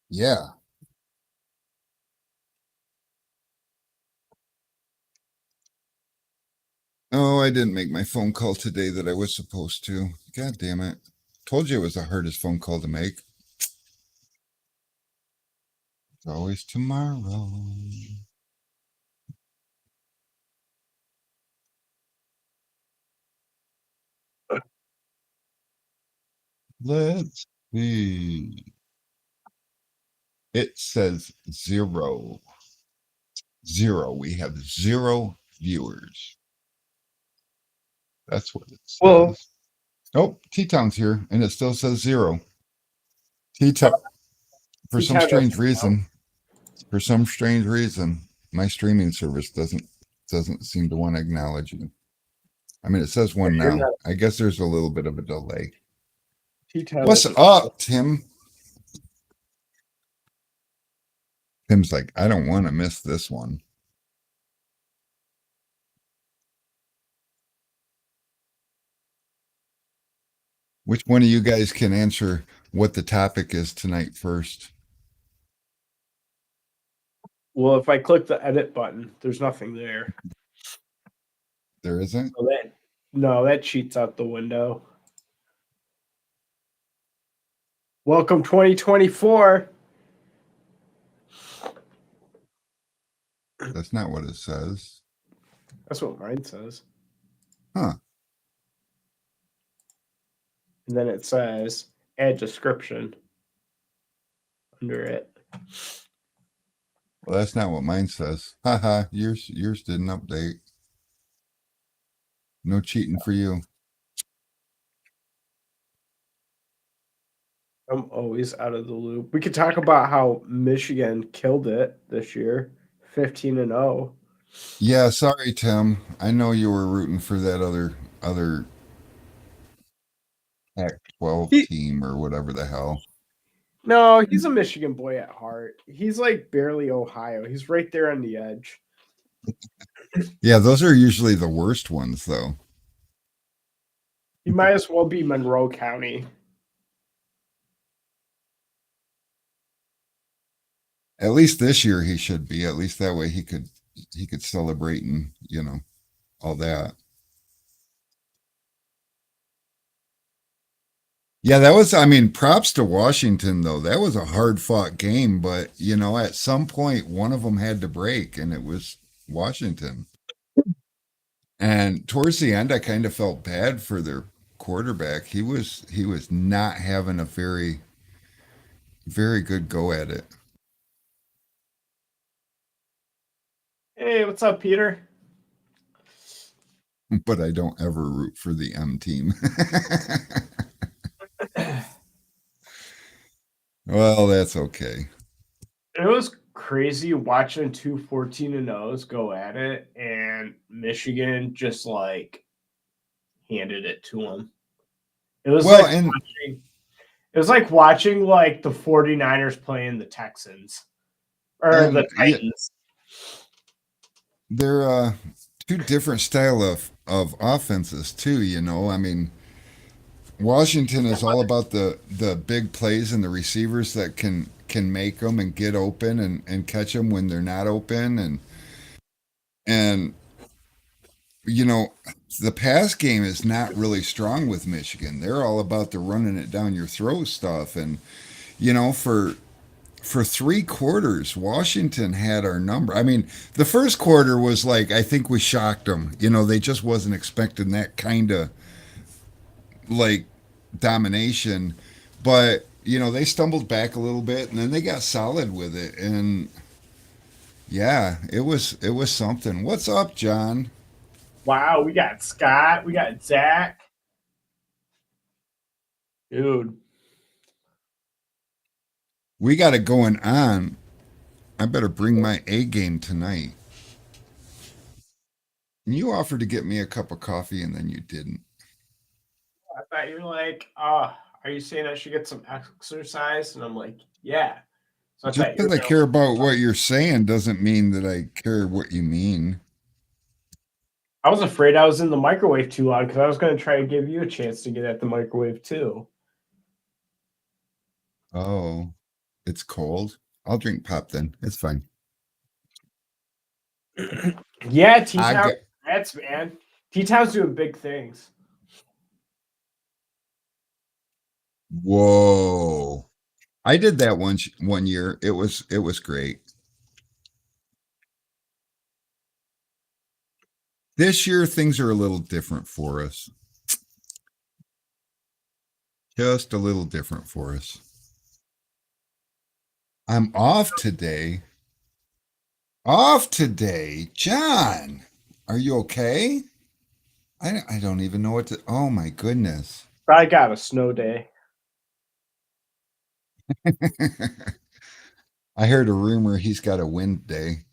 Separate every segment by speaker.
Speaker 1: Yeah. Oh, I didn't make my phone call today that I was supposed to. God damn it. Told you it was the hardest phone call to make. It's always tomorrow. Let's see. It says 0. 0. We have 0 viewers. That's what it
Speaker 2: Well,
Speaker 1: says. Oh, T-Town's here, and it still says 0. T-Town, for some
Speaker 2: T-Town
Speaker 1: strange
Speaker 2: doesn't count.
Speaker 1: reason, my streaming service doesn't seem to want to acknowledge you. I mean, it says one
Speaker 2: You're
Speaker 1: now.
Speaker 2: not.
Speaker 1: I guess there's a little bit of a delay.
Speaker 2: T-Town
Speaker 1: What's
Speaker 2: doesn't count.
Speaker 1: up, Tim? Tim's like, I don't want to miss this one. Which one of you guys can answer what the topic is tonight first?
Speaker 2: Well, if I click the edit button, there's nothing there.
Speaker 1: There isn't?
Speaker 2: So that cheats out the window. Welcome 2024.
Speaker 1: That's not what it says.
Speaker 2: That's what mine says.
Speaker 1: Huh.
Speaker 2: And then it says add description under it.
Speaker 1: Well, that's not what mine says. Haha, yours didn't update. No cheating for you.
Speaker 2: I'm always out of the loop. We could talk about how Michigan killed it this year, 15-0.
Speaker 1: Yeah, sorry, Tim. I know you were rooting for that other Pac-12
Speaker 2: He,
Speaker 1: team or whatever the hell.
Speaker 2: no, he's a Michigan boy at heart. He's like barely Ohio. He's right there on the edge.
Speaker 1: Yeah, those are usually the worst ones, though.
Speaker 2: He might as well be Monroe County.
Speaker 1: At least this year he should be. At least that way he could celebrate and all that. Yeah, that was. I mean, props to Washington though. That was a hard fought game, but at some point one of them had to break, and it was Washington. And towards the end, I kind of felt bad for their quarterback. He was not having a very good go at it.
Speaker 2: Hey, what's up, Peter?
Speaker 1: But I don't ever root for the M team. Well, that's okay.
Speaker 2: It was crazy watching two 14-0s go at it, and Michigan just like handed it to them. It was
Speaker 1: Well,
Speaker 2: like
Speaker 1: and
Speaker 2: watching like the 49ers playing the Texans or the
Speaker 1: yeah,
Speaker 2: Titans.
Speaker 1: they're two different style of offenses too. I mean, Washington is all about the big plays and the receivers that can make them and get open and catch them when they're not open and you know the pass game is not really strong with Michigan. They're all about the running it down your throat stuff, and for 3 quarters, Washington had our number. I mean, the first quarter was like, I think we shocked them. They just wasn't expecting that kind of like domination. But, they stumbled back a little bit and then they got solid with it. And yeah, it was something. What's up, John?
Speaker 2: Wow, we got Scott, we got Zach. Dude,
Speaker 1: We got it going on. I better bring my A game tonight. You offered to get me a cup of coffee and then you didn't.
Speaker 2: I thought you were like, are you saying I should get some exercise? And I'm like, yeah. So I
Speaker 1: Just
Speaker 2: thought you
Speaker 1: because
Speaker 2: were
Speaker 1: I
Speaker 2: gonna
Speaker 1: care about what you're saying doesn't mean that I care what you mean.
Speaker 2: I was afraid I was in the microwave too long because I was going to try to give you a chance to get at the microwave too.
Speaker 1: Oh. It's cold. I'll drink pop then. It's fine.
Speaker 2: Yeah, T
Speaker 1: I
Speaker 2: Town.
Speaker 1: get.
Speaker 2: That's man. T Town's doing big things.
Speaker 1: Whoa. I did that one year. It was great. This year things are a little different for us. Just a little different for us. I'm off today. Off today. John, are you okay? I don't even know what to. Oh my goodness.
Speaker 2: I got a snow day.
Speaker 1: I heard a rumor he's got a wind day.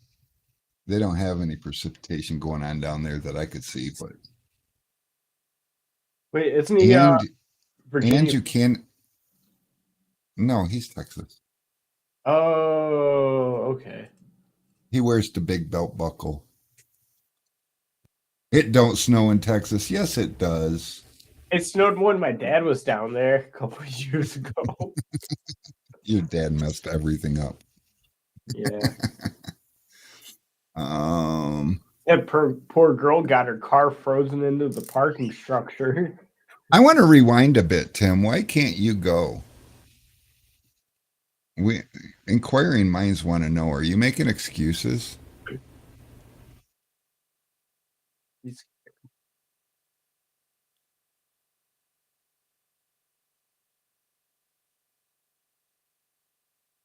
Speaker 1: They don't have any precipitation going on down there that I could see, but
Speaker 2: Wait, isn't he
Speaker 1: and and
Speaker 2: Virginia?
Speaker 1: you can't. No, he's Texas.
Speaker 2: Oh, okay.
Speaker 1: He wears the big belt buckle. It don't snow in Texas. Yes, it does.
Speaker 2: It snowed when my dad was down there a couple of years ago.
Speaker 1: Your dad messed everything up.
Speaker 2: Yeah.
Speaker 1: Um,
Speaker 2: That poor girl got her car frozen into the parking structure.
Speaker 1: I want to rewind a bit, Tim. Why can't you go? We inquiring minds want to know. Are you making excuses?
Speaker 2: He's-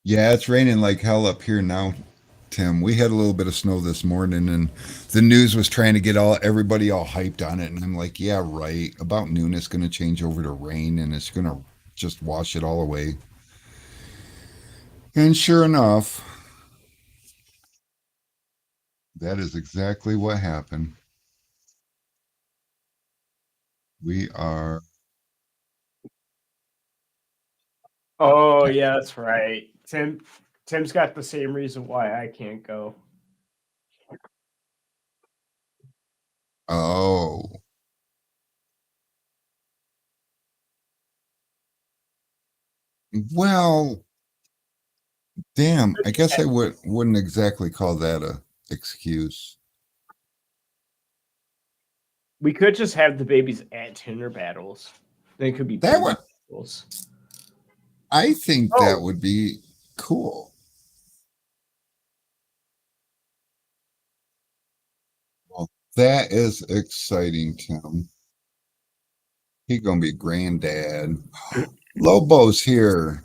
Speaker 1: Yeah, it's raining like hell up here now, Tim. We had a little bit of snow this morning, and the news was trying to get everybody all hyped on it, and I'm like, yeah, right. About noon, it's going to change over to rain, and it's going to just wash it all away. And sure enough, that is exactly what happened. We are.
Speaker 2: Oh, yeah, that's right. Tim's got the same reason why I can't go.
Speaker 1: Oh, well, damn. I guess I wouldn't exactly call that a excuse.
Speaker 2: We could just have the babies at Tinder battles. They could be
Speaker 1: That
Speaker 2: baby
Speaker 1: would.
Speaker 2: battles.
Speaker 1: I think that
Speaker 2: Oh,
Speaker 1: would be cool. Well, that is exciting, Tim. He gonna be granddad. Lobo's here.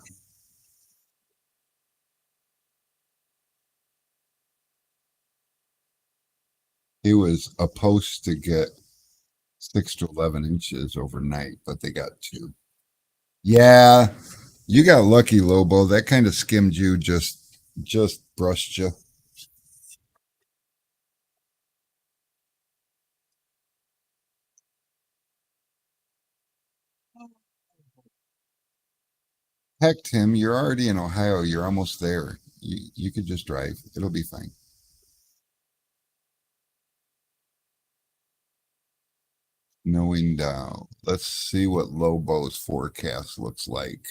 Speaker 1: He was supposed to get 6 to 11 inches overnight, but they got 2. Yeah, you got lucky, Lobo. That kind of skimmed you, just brushed you. Heck, Tim, you're already in Ohio. You're almost there. You could just drive. It'll be fine. Knowing down. Let's see what Lobo's forecast looks like.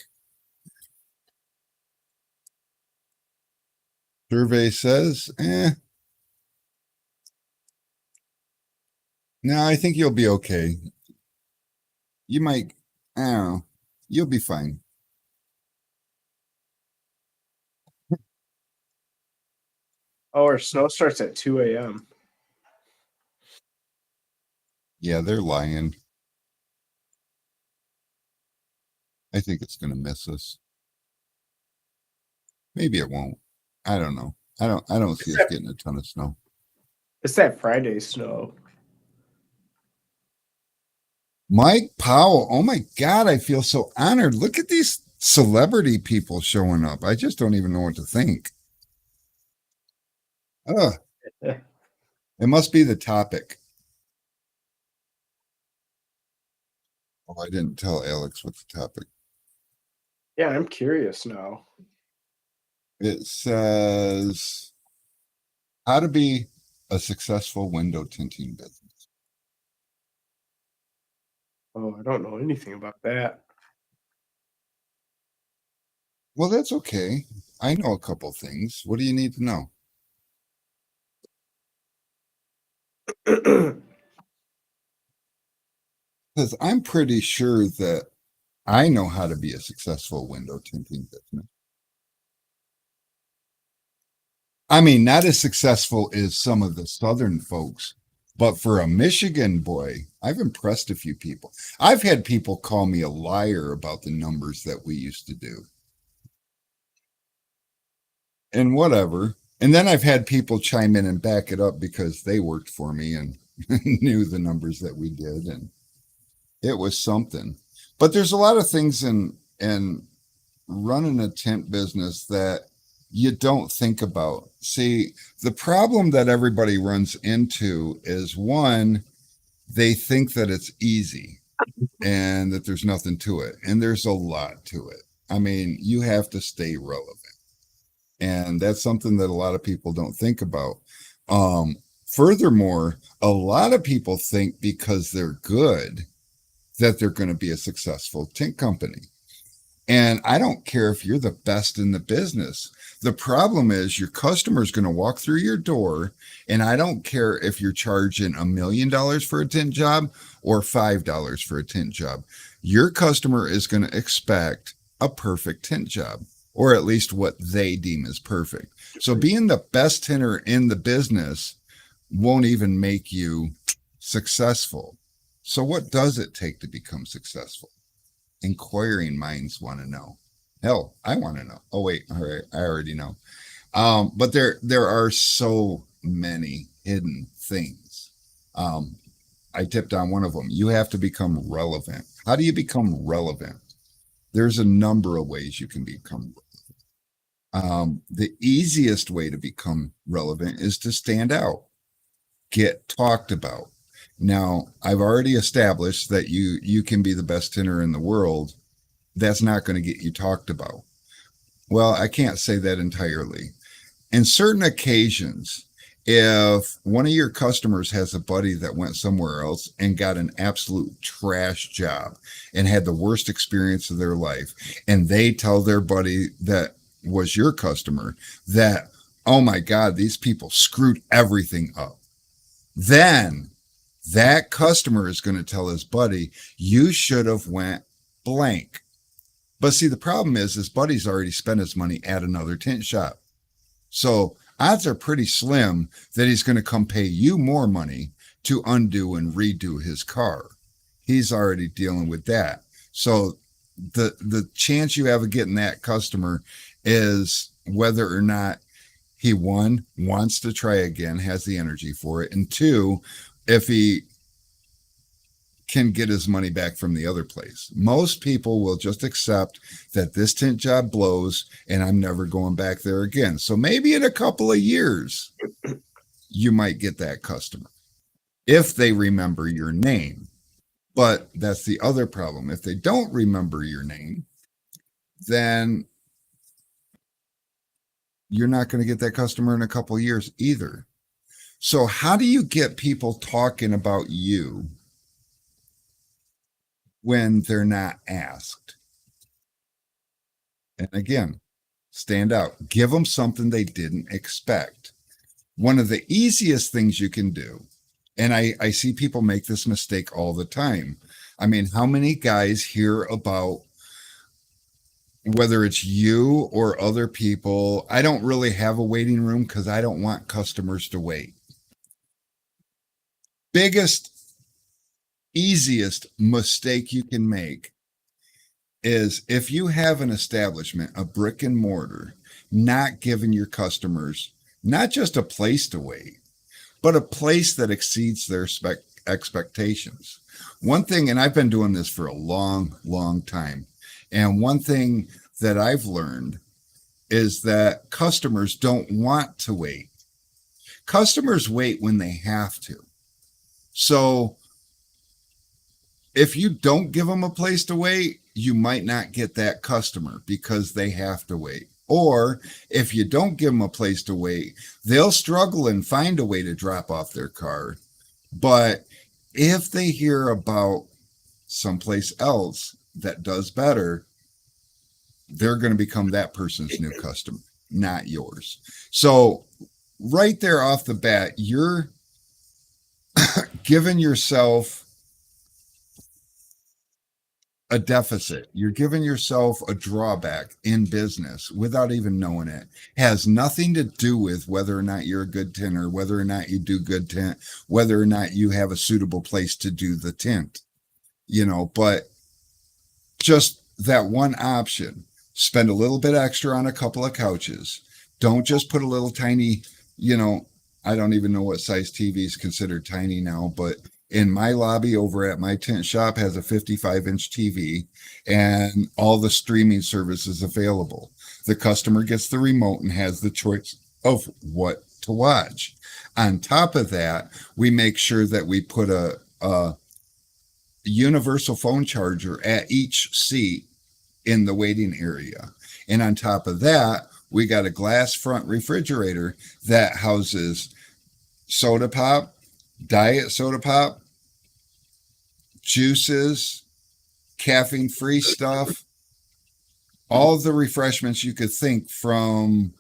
Speaker 1: Survey says, no, I think you'll be okay. You might, I don't know. You'll be fine.
Speaker 2: oh, our snow starts at 2 a.m.
Speaker 1: Yeah, they're lying. I think it's gonna miss us. Maybe it won't. I don't know. I don't see
Speaker 2: It's
Speaker 1: us
Speaker 2: that,
Speaker 1: getting a ton of snow.
Speaker 2: it's that Friday snow.
Speaker 1: Mike Powell. Oh my God, I feel so honored. Look at these celebrity people showing up. I just don't even know what to think. Ugh, it must be the topic. Oh, I didn't tell Alex what the topic.
Speaker 2: Yeah, I'm curious now.
Speaker 1: It says how to be a successful window tinting business.
Speaker 2: Oh, I don't know anything about that.
Speaker 1: Well, that's okay. I know a couple things. What do you need to know? Because I'm pretty sure that I know how to be a successful window tinting business. I mean, not as successful as some of the Southern folks, but for a Michigan boy, I've impressed a few people. I've had people call me a liar about the numbers that we used to do and whatever. And then I've had people chime in and back it up because they worked for me and knew the numbers that we did. And it was something. But there's a lot of things in running a tent business that you don't think about. See, the problem that everybody runs into is one, they think that it's easy and that there's nothing to it. And there's a lot to it. I mean, you have to stay relevant. And that's something that a lot of people don't think about. Furthermore, a lot of people think because they're good that they're going to be a successful tent company. And I don't care if you're the best in the business. The problem is your customer is going to walk through your door, and I don't care if you're charging $1 million for a tent job or $5 for a tent job. Your customer is going to expect a perfect tent job, or at least what they deem as perfect. So being the best tenter in the business won't even make you successful. So what does it take to become successful? Inquiring minds want to know. Hell, I want to know. Oh wait, all right, I already know. But there are so many hidden things. I tipped on one of them. You have to become relevant. How do you become relevant? There's a number of ways you can become. The easiest way to become relevant is to stand out, get talked about. Now, I've already established that you can be the best tinner in the world. That's not going to get you talked about. Well, I can't say that entirely. In certain occasions, if one of your customers has a buddy that went somewhere else and got an absolute trash job and had the worst experience of their life, and they tell their buddy that was your customer that, oh my God, these people screwed everything up, then that customer is going to tell his buddy, you should have went blank. But see, the problem is his buddy's already spent his money at another tent shop. So odds are pretty slim that he's going to come pay you more money to undo and redo his car. He's already dealing with that. So the chance you have of getting that customer is whether or not he, one, wants to try again, has the energy for it, and two, if he can get his money back from the other place. Most people will just accept that this tent job blows and I'm never going back there again. So maybe in a couple of years, you might get that customer if they remember your name. But that's the other problem. If they don't remember your name, then you're not going to get that customer in a couple of years either. So, how do you get people talking about you when they're not asked? And again, stand out. Give them something they didn't expect. One of the easiest things you can do, and I see people make this mistake all the time. I mean, how many guys hear about whether it's you or other people? I don't really have a waiting room because I don't want customers to wait. Biggest, easiest mistake you can make is if you have an establishment, a brick and mortar, not giving your customers not just a place to wait, but a place that exceeds their expectations. One thing, and I've been doing this for a long, long time, and one thing that I've learned is that customers don't want to wait. Customers wait when they have to. So if you don't give them a place to wait, you might not get that customer because they have to wait. Or if you don't give them a place to wait, they'll struggle and find a way to drop off their car. But if they hear about someplace else that does better, they're going to become that person's new customer, not yours. So right there off the bat, you're giving yourself a deficit. You're giving yourself a drawback in business without even knowing it. Has nothing to do with whether or not you're a good tinter, whether or not you do good tint, whether or not you have a suitable place to do the tint, but just that one option. Spend a little bit extra on a couple of couches. Don't just put a little tiny, you know, I don't even know what size TV is considered tiny now, but in my lobby over at my tent shop has a 55-inch TV and all the streaming services available. The customer gets the remote and has the choice of what to watch. On top of that, we make sure that we put a universal phone charger at each seat in the waiting area. And on top of that, we got a glass front refrigerator that houses soda pop, diet soda pop, juices, caffeine free stuff, all the refreshments you could think from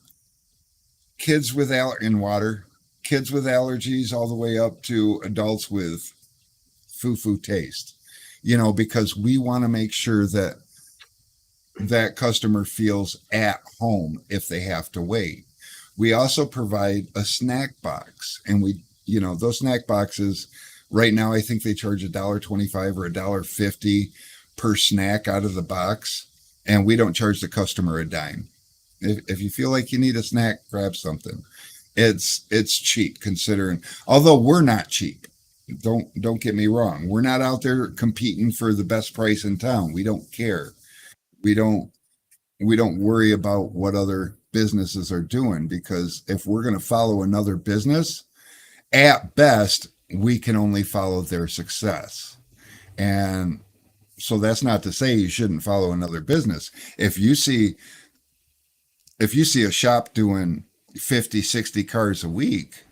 Speaker 1: kids with in water, kids with allergies, all the way up to adults with foo taste, because we want to make sure that that customer feels at home if they have to wait. We also provide a snack box, and those snack boxes right now, I think they charge $1.25 or $1.50 per snack out of the box, and we don't charge the customer a dime. If you feel like you need a snack, grab something. It's cheap considering, although we're not cheap. Don't get me wrong. We're not out there competing for the best price in town. We don't care. We don't we don't worry about what other businesses are doing, because if we're going to follow another business, at best we can only follow their success. And so that's not to say you shouldn't follow another business. If you see a shop doing 50, 60 cars a week,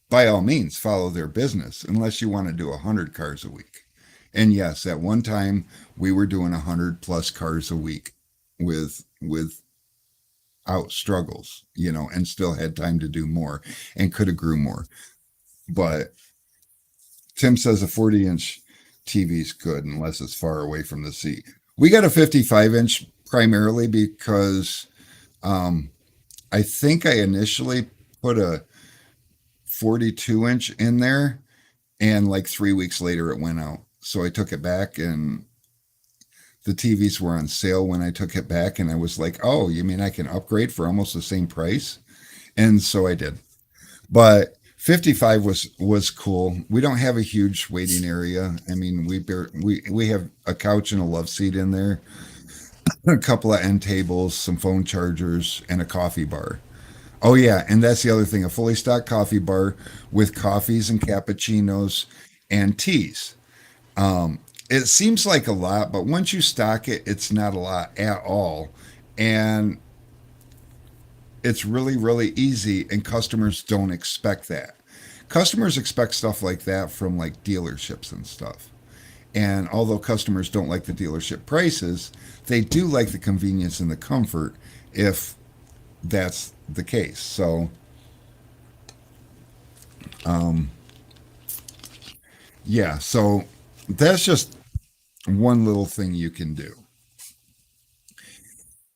Speaker 1: by all means follow their business, unless you want to do 100 cars a week. And yes, at one time we were doing 100 plus cars a week without struggles, and still had time to do more and could have grew more. But Tim says a 40-inch TV is good unless it's far away from the seat. We got a 55-inch primarily because I think I initially put a 42-inch in there, and like 3 weeks later it went out. So I took it back, and the TVs were on sale when I took it back, and I was like, "Oh, you mean I can upgrade for almost the same price?" And so I did. But 55 was cool. We don't have a huge waiting area. I mean, we have a couch and a love seat in there, a couple of end tables, some phone chargers, and a coffee bar. Oh yeah, and that's the other thing, a fully stocked coffee bar with coffees and cappuccinos and teas. It seems like a lot, but once you stock it, it's not a lot at all. And it's really, really easy, and customers don't expect that. Customers expect stuff like that from like dealerships and stuff. And although customers don't like the dealership prices, they do like the convenience and the comfort if that's the case. So, yeah, so that's just one little thing you can do.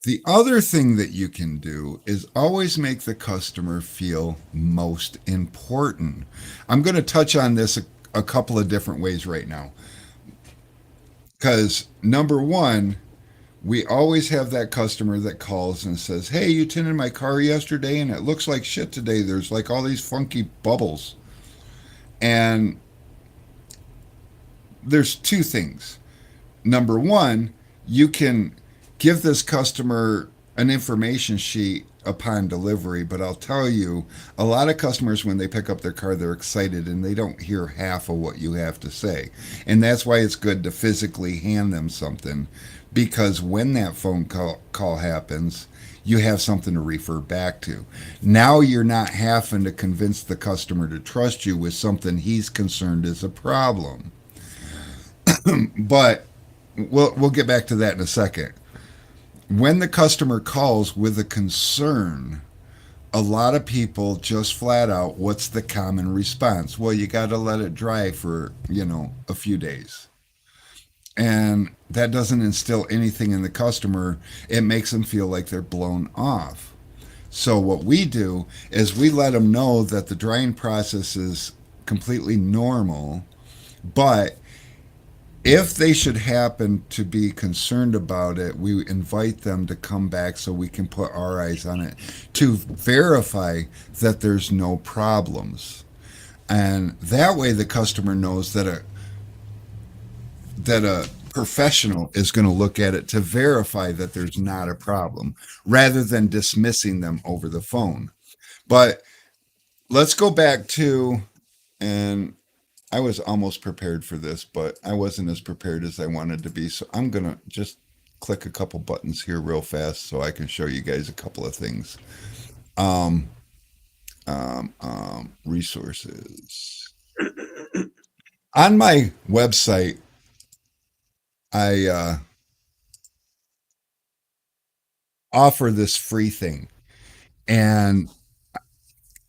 Speaker 1: The other thing that you can do is always make the customer feel most important. I'm going to touch on this a couple of different ways right now. Because number one, we always have that customer that calls and says, "Hey, you tinted my car yesterday and it looks like shit today. There's like all these funky bubbles." And there's two things. Number one, you can give this customer an information sheet upon delivery, but I'll tell you, a lot of customers, when they pick up their car, they're excited and they don't hear half of what you have to say. And that's why it's good to physically hand them something, because when that phone call happens, you have something to refer back to. Now you're not having to convince the customer to trust you with something he's concerned is a problem. But we'll get back to that in a second. when the customer calls with a concern, a lot of people just flat out, what's the common response? Well, you got to let it dry for, a few days. And that doesn't instill anything in the customer. It makes them feel like they're blown off. So, what we do is we let them know that the drying process is completely normal, but if they should happen to be concerned about it, we invite them to come back so we can put our eyes on it to verify that there's no problems. And that way the customer knows that a professional is going to look at it to verify that there's not a problem rather than dismissing them over the phone. But let's go back to, and I was almost prepared for this, but I wasn't as prepared as I wanted to be. So I'm going to just click a couple buttons here real fast so I can show you guys a couple of things. Um, Resources. On my website, I offer this free thing, and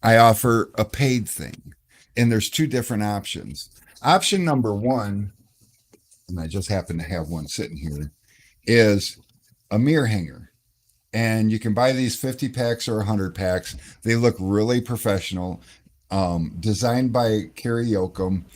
Speaker 1: I offer a paid thing. And there's two different options. Option number one, and I just happen to have one sitting here, is a mirror hanger. And you can buy these 50 packs or 100 packs. They look really professional. Designed by Carrie Yoakum.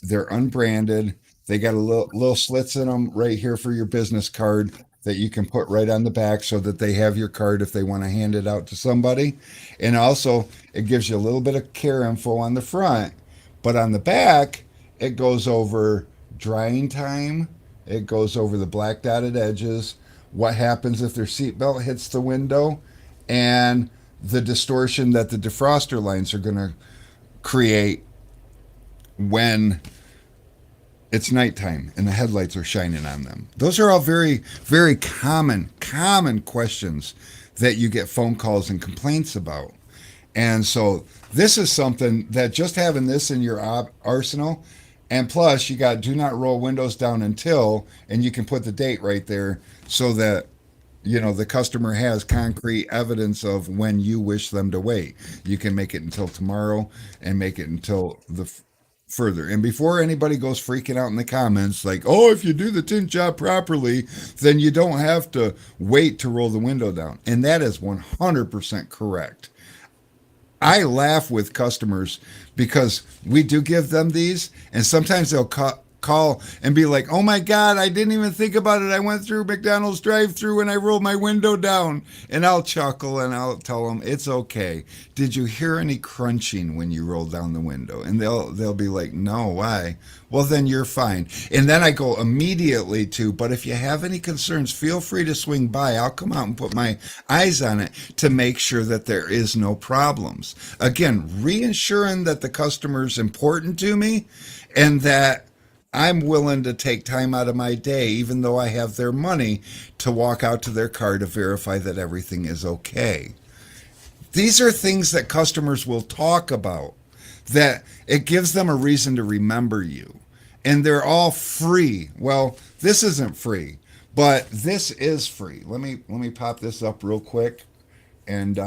Speaker 1: They're unbranded. They got a little slits in them right here for your business card that you can put right on the back so that they have your card if they want to hand it out to somebody. And also, it gives you a little bit of care info on the front, but on the back, it goes over drying time, it goes over the black dotted edges, what happens if their seatbelt hits the window, and the distortion that the defroster lines are going to create when it's nighttime and the headlights are shining on them. Those are all very, very common questions that you get phone calls and complaints about. And so this is something that just having this in your arsenal, and plus you got do not roll windows down until, and you can put the date right there so that the customer has concrete evidence of when you wish them to wait. You can make it until tomorrow and make it until the further. And before anybody goes freaking out in the comments like, oh, if you do the tint job properly, then you don't have to wait to roll the window down. And that is 100% correct. I laugh with customers because we do give them these, and sometimes they'll call and be like, "Oh my God, I didn't even think about it. I went through McDonald's drive-through and I rolled my window down." And I'll chuckle and I'll tell them, "It's okay. Did you hear any crunching when you rolled down the window?" And they'll be like, "No, why?" Well, then you're fine. And then I go immediately to, "But if you have any concerns, feel free to swing by. I'll come out and put my eyes on it to make sure that there is no problems." Again, reassuring that the customer's important to me and that I'm willing to take time out of my day, even though I have their money, to walk out to their car to verify that everything is okay. These are things that customers will talk about, that it gives them a reason to remember you. And they're all free. Well, this isn't free, but this is free. Let me pop this up real quick, and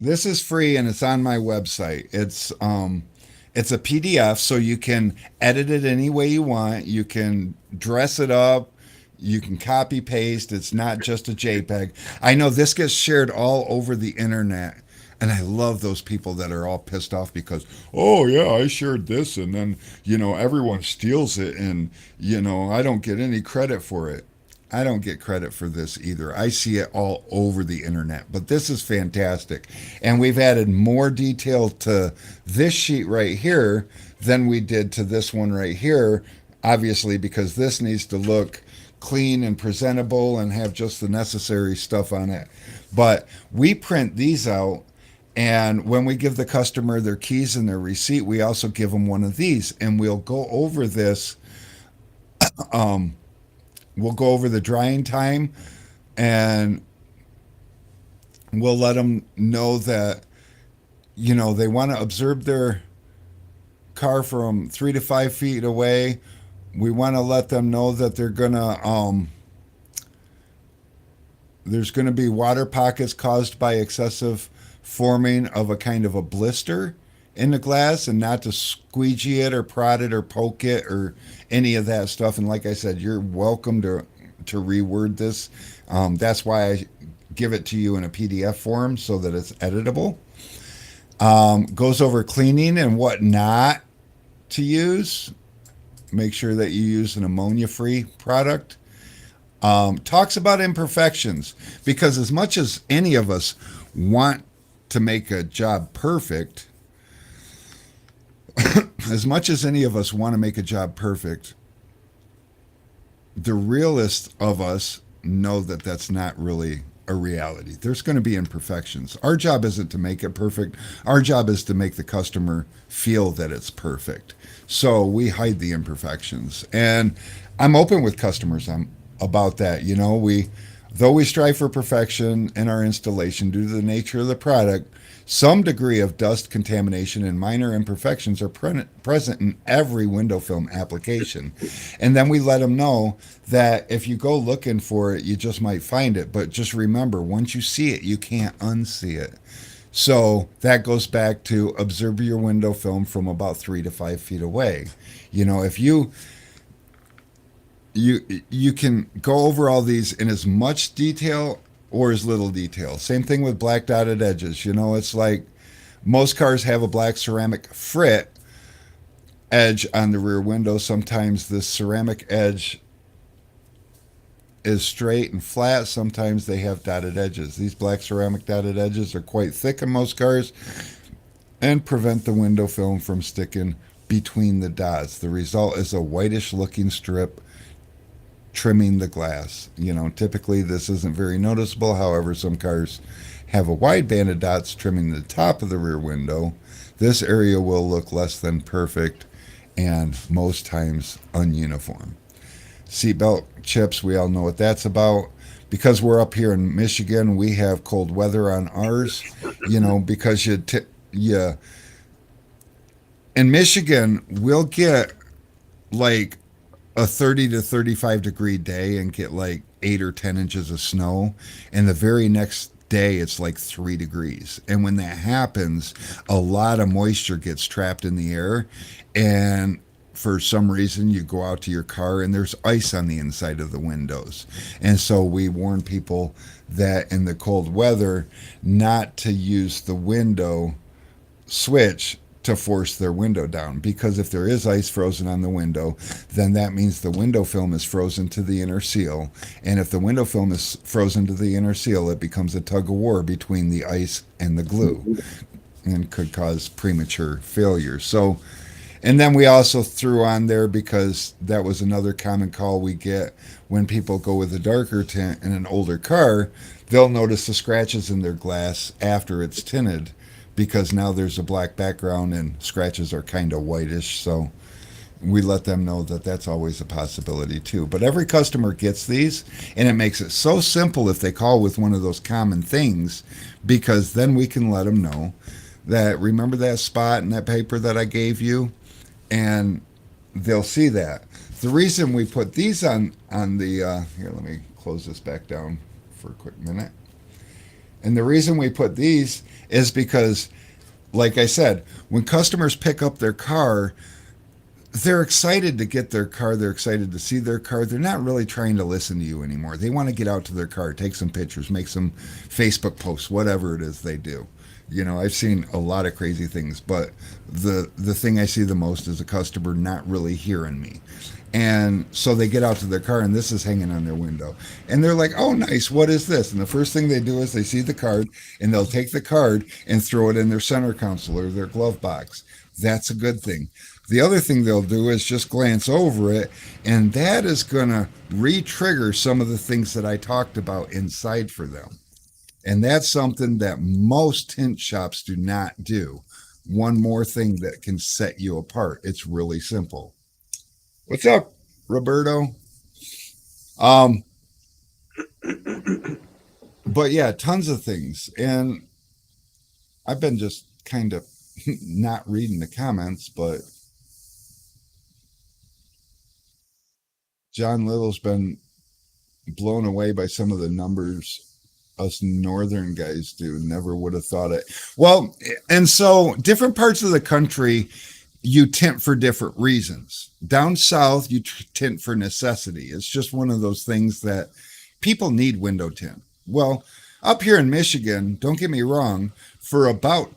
Speaker 1: this is free and it's on my website. It's a PDF, so you can edit it any way you want. You can dress it up. You can copy paste. It's not just a JPEG. I know this gets shared all over the internet. And I love those people that are all pissed off because, oh, yeah, I shared this. And then, everyone steals it. And, I don't get any credit for it. I don't get credit for this either. I see it all over the internet, but this is fantastic. And we've added more detail to this sheet right here than we did to this one right here, obviously, because this needs to look clean and presentable and have just the necessary stuff on it. But we print these out. And when we give the customer their keys and their receipt, we also give them one of these. And we'll go over this. We'll go over the drying time, and we'll let them know that they want to observe their car from 3 to 5 feet away, We want to let them know that there's gonna be water pockets caused by excessive forming of a kind of a blister in the glass, and not to squeegee it or prod it or poke it or any of that stuff. And like I said, you're welcome to reword this. That's why I give it to you in a PDF form so that it's editable. Goes over cleaning and what not to use. Make sure that you use an ammonia free product. Talks about imperfections, because as much as any of us want to make a job perfect, as much as any of us want to make a job perfect, the realists of us know that that's not really a reality. There's going to be imperfections. Our job isn't to make it perfect. Our job is to make the customer feel that it's perfect. So we hide the imperfections. And I'm open with customers about that. You know, though we strive for perfection in our installation due to the nature of the product, some degree of dust contamination and minor imperfections are present in every window film application. And then we let them know that if you go looking for it, you just might find it. But just remember, once you see it, you can't unsee it. So that goes back to observe your window film from about 3 to 5 feet away. You know, if you can go over all these in as much detail or as little detail. Same thing with black dotted edges. You know, it's like most cars have a black ceramic frit edge on the rear window. Sometimes this ceramic edge is straight and flat. Sometimes they have dotted edges. These black ceramic dotted edges are quite thick in most cars and prevent the window film from sticking between the dots. The result is a whitish looking strip trimming the glass. You know, typically this isn't very noticeable. However, some cars have a wide band of dots trimming the top of the rear window. This area will look less than perfect and most times ununiform. Seatbelt chips, we all know what that's about. Because we're up here in Michigan, we have cold weather on ours. You know, because you in Michigan, we'll get like a 30 to 35 degree day and get like 8 or 10 inches of snow, and the very next day it's like 3 degrees. And when that happens, a lot of moisture gets trapped in the air, and for some reason you go out to your car and there's ice on the inside of the windows. And so we warn people that in the cold weather not to use the window switch to force their window down, because if there is ice frozen on the window, then that means the window film is frozen to the inner seal. And if the window film is frozen to the inner seal, it becomes a tug of war between the ice and the glue and could cause premature failure. So, and then we also threw on there, because that was another common call we get when people go with a darker tint in an older car, they'll notice the scratches in their glass after it's tinted, because now there's a black background and scratches are kind of whitish. So we let them know that that's always a possibility too. But every customer gets these, and it makes it so simple if they call with one of those common things, because then we can let them know that, remember that spot in that paper that I gave you, and they'll see that. The reason we put these on the here, let me close this back down for a quick minute. And the reason we put these is because, like I said, when customers pick up their car, they're excited to get their car. They're excited to see their car. They're not really trying to listen to you anymore. They want to get out to their car, take some pictures, make some Facebook posts, whatever it is they do. You know, I've seen a lot of crazy things, but the thing I see the most is a customer not really hearing me. And so they get out to their car, and this is hanging on their window. And they're like, oh, nice, what is this? And the first thing they do is they see the card, and they'll take the card and throw it in their center console or their glove box. That's a good thing. The other thing they'll do is just glance over it, and that is going to re trigger some of the things that I talked about inside for them. And that's something that most tint shops do not do. One more thing that can set you apart. It's really simple. What's up, Roberto? Um, but yeah, tons of things. And I've been just kind of not reading the comments, but John Little's been blown away by some of the numbers us northern guys do. Never would have thought it. Well, and so different parts of the country you tint for different reasons. Down south, you tint for necessity. It's just one of those things that people need window tint. Well, up here in Michigan, don't get me wrong, for about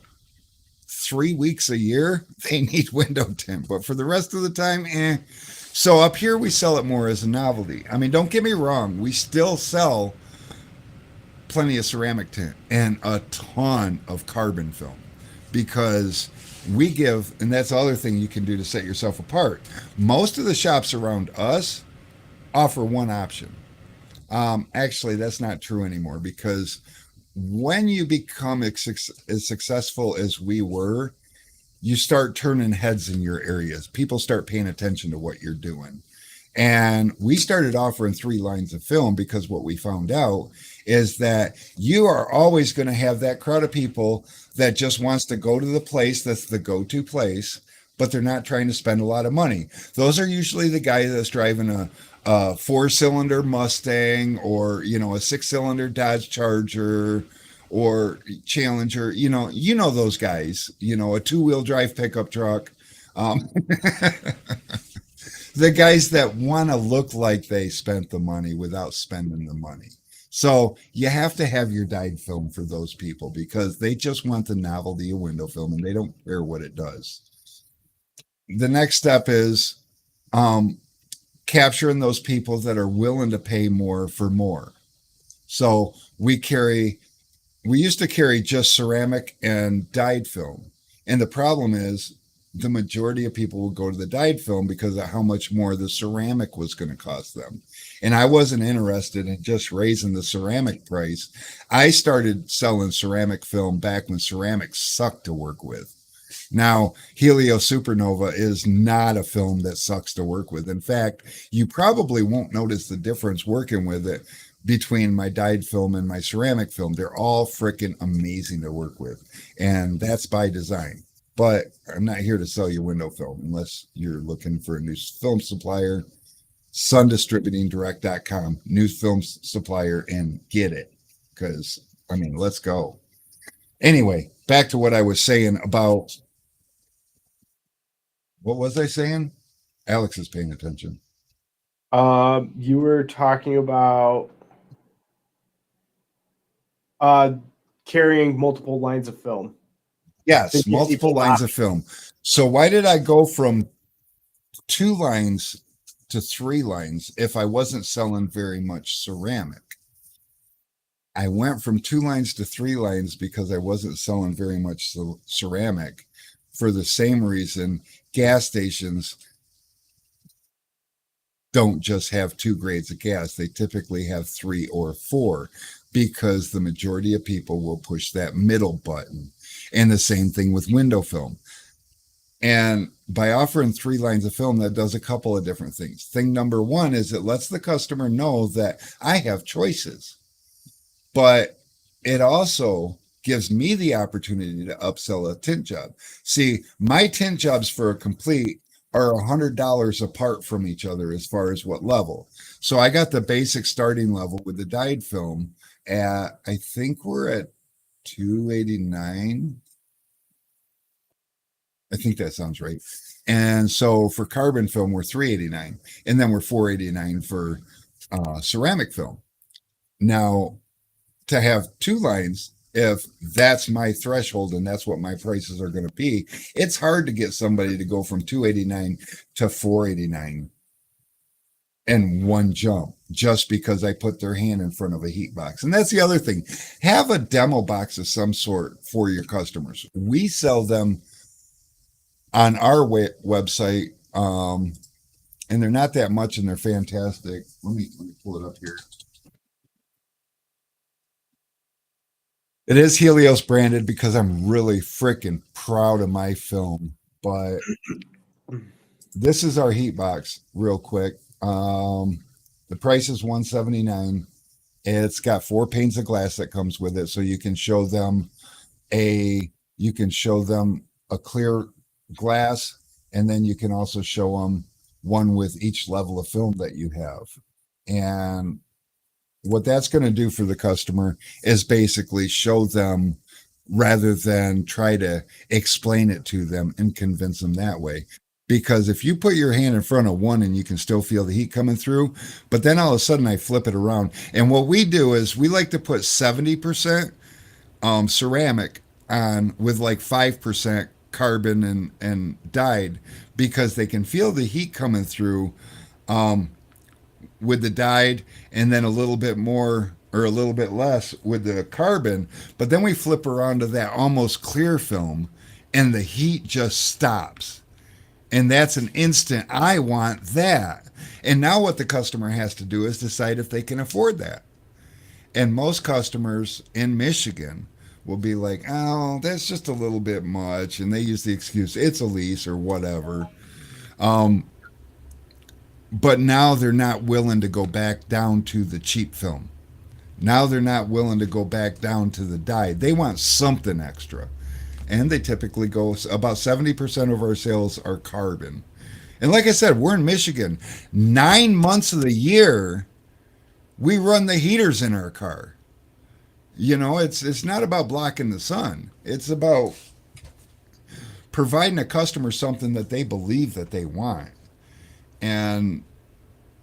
Speaker 1: 3 weeks a year, they need window tint, but for the rest of the time, eh. So up here, we sell it more as a novelty. I mean, don't get me wrong, we still sell plenty of ceramic tint and a ton of carbon film because we give, and that's the other thing you can do to set yourself apart. Most of the shops around us offer one option. Actually, that's not true anymore because when you become as successful as we were, you start turning heads in your areas. People start paying attention to what you're doing. And we started offering 3 lines of film because what we found out is that you are always going to have that crowd of people that just wants to go to the place that's the go-to place, but they're not trying to spend a lot of money. Those are usually the guy that's driving a 4-cylinder Mustang or, you know, a 6-cylinder Dodge Charger or Challenger. You know those guys, you know, a 2-wheel drive pickup truck. Um, the guys that want to look like they spent the money without spending the money. So you have to have your dyed film for those people because they just want the novelty of window film and they don't care what it does. The next step is um, capturing those people that are willing to pay more for more. So we used to carry just ceramic and dyed film. And the problem is the majority of people would go to the dyed film because of how much more the ceramic was going to cost them. And I wasn't interested in just raising the ceramic price. I started selling ceramic film back when ceramic sucked to work with. Now, Helio Supernova is not a film that sucks to work with. In fact, you probably won't notice the difference working with it between my dyed film and my ceramic film. They're all freaking amazing to work with. And that's by design. But I'm not here to sell you window film unless you're looking for a new film supplier. Sundistributingdirect.com, new film supplier, and get it. Because, I mean, let's go. Anyway, back to what I was saying about what was I saying? Alex is paying attention.
Speaker 2: You were talking about uh, carrying multiple lines of film.
Speaker 1: Yes, multiple lines of film. So why did I go from 2 lines to 3 lines if I wasn't selling very much ceramic? I went from 2 lines to 3 lines because I wasn't selling very much ceramic for the same reason gas stations don't just have 2 grades of gas. They typically have 3 or 4 because the majority of people will push that middle button. And the same thing with window film. And by offering 3 lines of film, that does a couple of different things. Thing number one is it lets the customer know that I have choices, but it also gives me the opportunity to upsell a tint job. See, my tint jobs for a complete are $100 apart from each other as far as what level. So I got the basic starting level with the dyed film at, I think we're at 289. I think that sounds right. And so for carbon film, we're 389, and then we're 489 for ceramic film. Now, to have 2 lines, if that's my threshold and that's what my prices are going to be, it's hard to get somebody to go from 289 to 489 in one jump just because I put their hand in front of a heat box. And that's the other thing. Have a demo box of some sort for your customers. We sell them on our website, and they're not that much and they're fantastic. Let me pull it up here. It is Helios branded because I'm really freaking proud of my film. But this is our heat box, real quick. The price is $179. It's got 4 panes of glass that comes with it, so you can show them a clear glass, and then you can also show them one with each level of film that you have. And what that's going to do for the customer is basically show them rather than try to explain it to them and convince them that way. Because if you put your hand in front of one and you can still feel the heat coming through, but then all of a sudden I flip it around. And what we do is we like to put 70% ceramic on with like 5% carbon and dyed because they can feel the heat coming through with the dyed and then a little bit more or a little bit less with the carbon. But then we flip around to that almost clear film and the heat just stops. And that's an instant, I want that. And now what the customer has to do is decide if they can afford that. And most customers in Michigan will be like, oh, that's just a little bit much. And they use the excuse, it's a lease or whatever. Um, but now they're not willing to go back down to the cheap film. Now they're not willing to go back down to the dye. They want something extra. And they typically go about 70% of our sales are carbon. And like I said, we're in Michigan. 9 months of the year, we run the heaters in our car. You know, it's not about blocking the sun. It's about providing a customer something that they believe that they want. And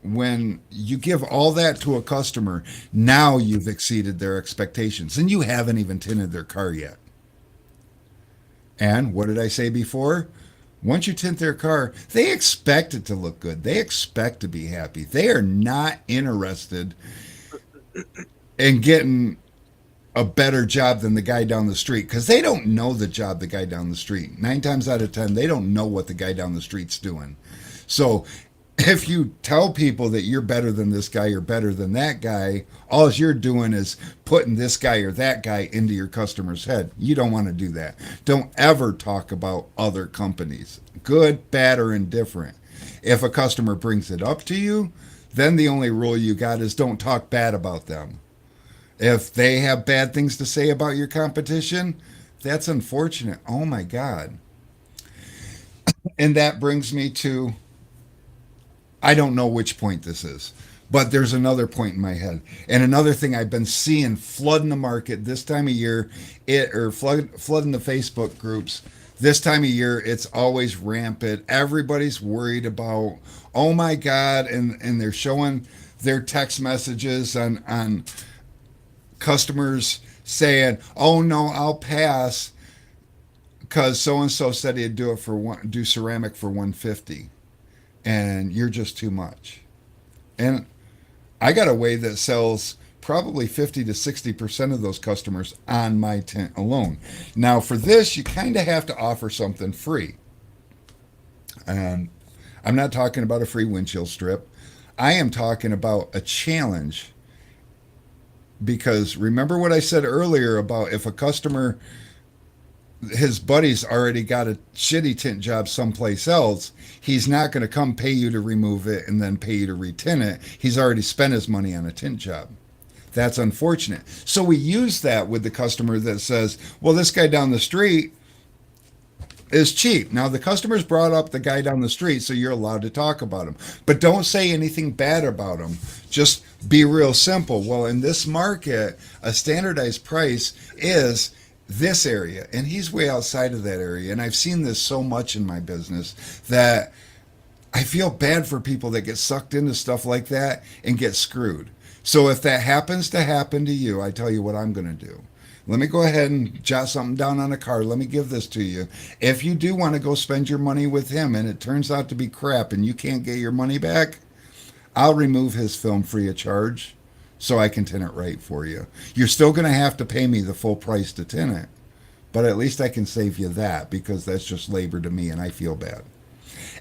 Speaker 1: when you give all that to a customer, now you've exceeded their expectations and you haven't even tinted their car yet. And what did I say before? Once you tint their car, they expect it to look good. They expect to be happy. They are not interested in getting a better job than the guy down the street because they don't know the job the guy down the street. 9 times out of 10, they don't know what the guy down the street's doing. So if you tell people that you're better than this guy or better than that guy, all you're doing is putting this guy or that guy into your customer's head. You don't want to do that. Don't ever talk about other companies, good, bad, or indifferent. If a customer brings it up to you, then the only rule you got is don't talk bad about them. If they have bad things to say about your competition, that's unfortunate. Oh my God. And that brings me to I don't know which point this is, but there's another point in my head. And another thing I've been seeing flooding the market this time of year, flooding the Facebook groups. This time of year, it's always rampant. Everybody's worried about, oh my God, and they're showing their text messages on customers saying, "Oh no, I'll pass because so and so said he'd do ceramic for 150, and you're just too much." And I got a way that sells probably 50 to 60% of those customers on my tent alone. Now, for this, you kind of have to offer something free. And I'm not talking about a free windshield strip. I am talking about a challenge because remember what I said earlier about if a customer his buddy's already got a shitty tint job someplace else, he's not going to come pay you to remove it and then pay you to retint it. He's already spent his money on a tint job. That's unfortunate. So we use that with the customer that says, well, this guy down the street is cheap. Now, the customer's brought up the guy down the street, so you're allowed to talk about him. But don't say anything bad about him. Just be real simple. Well, in this market, a standardized price is this area, and he's way outside of that area. And I've seen this so much in my business that I feel bad for people that get sucked into stuff like that and get screwed. So if that happens to happen to you, I tell you what I'm going to do. Let me go ahead and jot something down on a card. Let me give this to you. If you do want to go spend your money with him and it turns out to be crap and you can't get your money back, I'll remove his film free of charge so I can tint it right for you. You're still going to have to pay me the full price to tint it, but at least I can save you that because that's just labor to me and I feel bad.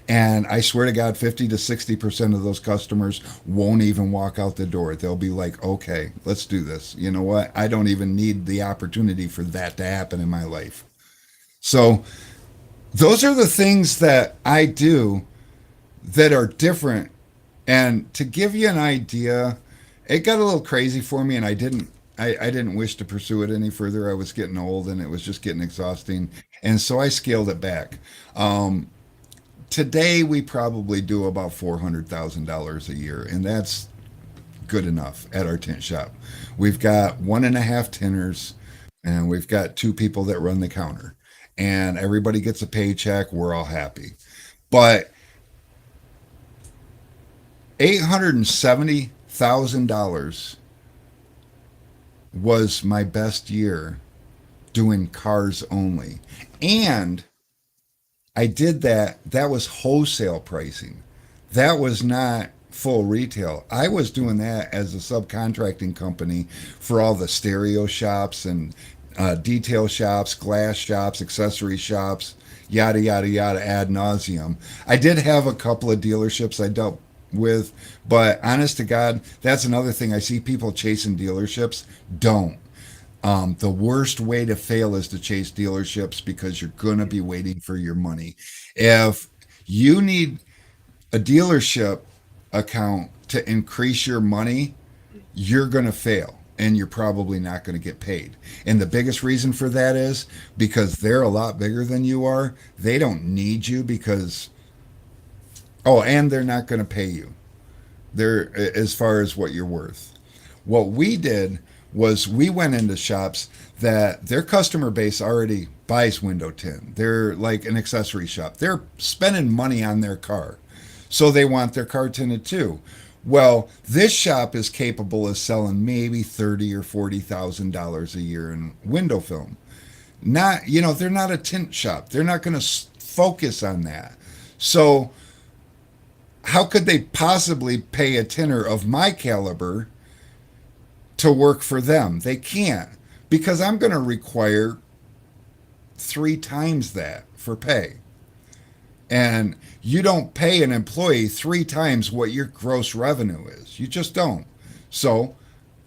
Speaker 1: And I swear to God, 50 to 60% of those customers won't even walk out the door. They'll be like, okay, let's do this. You know what? I don't even need the opportunity for that to happen in my life. So those are the things that I do that are different. And to give you an idea, it got a little crazy for me and I didn't wish to pursue it any further. I was getting old and it was just getting exhausting. And so I scaled it back. Today we probably do about $400,000 a year, and that's good enough at our tint shop. We've got one and a half tinners, and we've got two people that run the counter, and everybody gets a paycheck. We're all happy. But $870,000 was my best year doing cars only. And I did that. That was wholesale pricing. That was not full retail. I was doing that as a subcontracting company for all the stereo shops and detail shops, glass shops, accessory shops, yada, yada, yada, ad nauseum. I did have a couple of dealerships I dealt with, but honest to God, that's another thing. I see people chasing dealerships. Don't. The worst way to fail is to chase dealerships because you're going to be waiting for your money. If you need a dealership account to increase your money, you're going to fail and you're probably not going to get paid. And the biggest reason for that is because they're a lot bigger than you are. They don't need you because, oh, and they're not going to pay you. They're as far as what you're worth. What we did was we went into shops that their customer base already buys window tint. They're like an accessory shop. They're spending money on their car. So they want their car tinted too. Well, this shop is capable of selling maybe $30,000 or $40,000 a year in window film. Not, they're not a tint shop. They're not going to focus on that. So how could they possibly pay a tinner of my caliber to work for them? They can't, because I'm going to require three times that for pay. And you don't pay an employee three times what your gross revenue is. You just don't. So,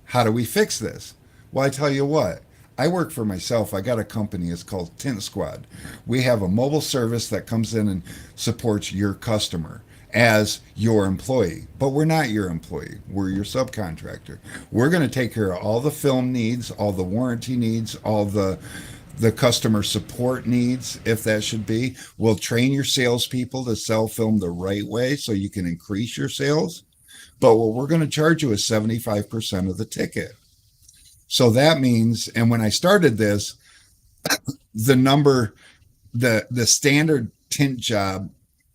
Speaker 1: how do we fix this? Well, I tell you what, I work for myself. I got a company. It's called Tint Squad. We have a mobile service that comes in and supports your customer as your employee. But we're not your employee. We're your subcontractor. We're going to take care of all the film needs, all the warranty needs, all the customer support needs, if that should be. We'll train your salespeople to sell film the right way so you can increase your sales. But what we're going to charge you is 75% of the ticket. So that means, and when I started this, the number, the standard tint job,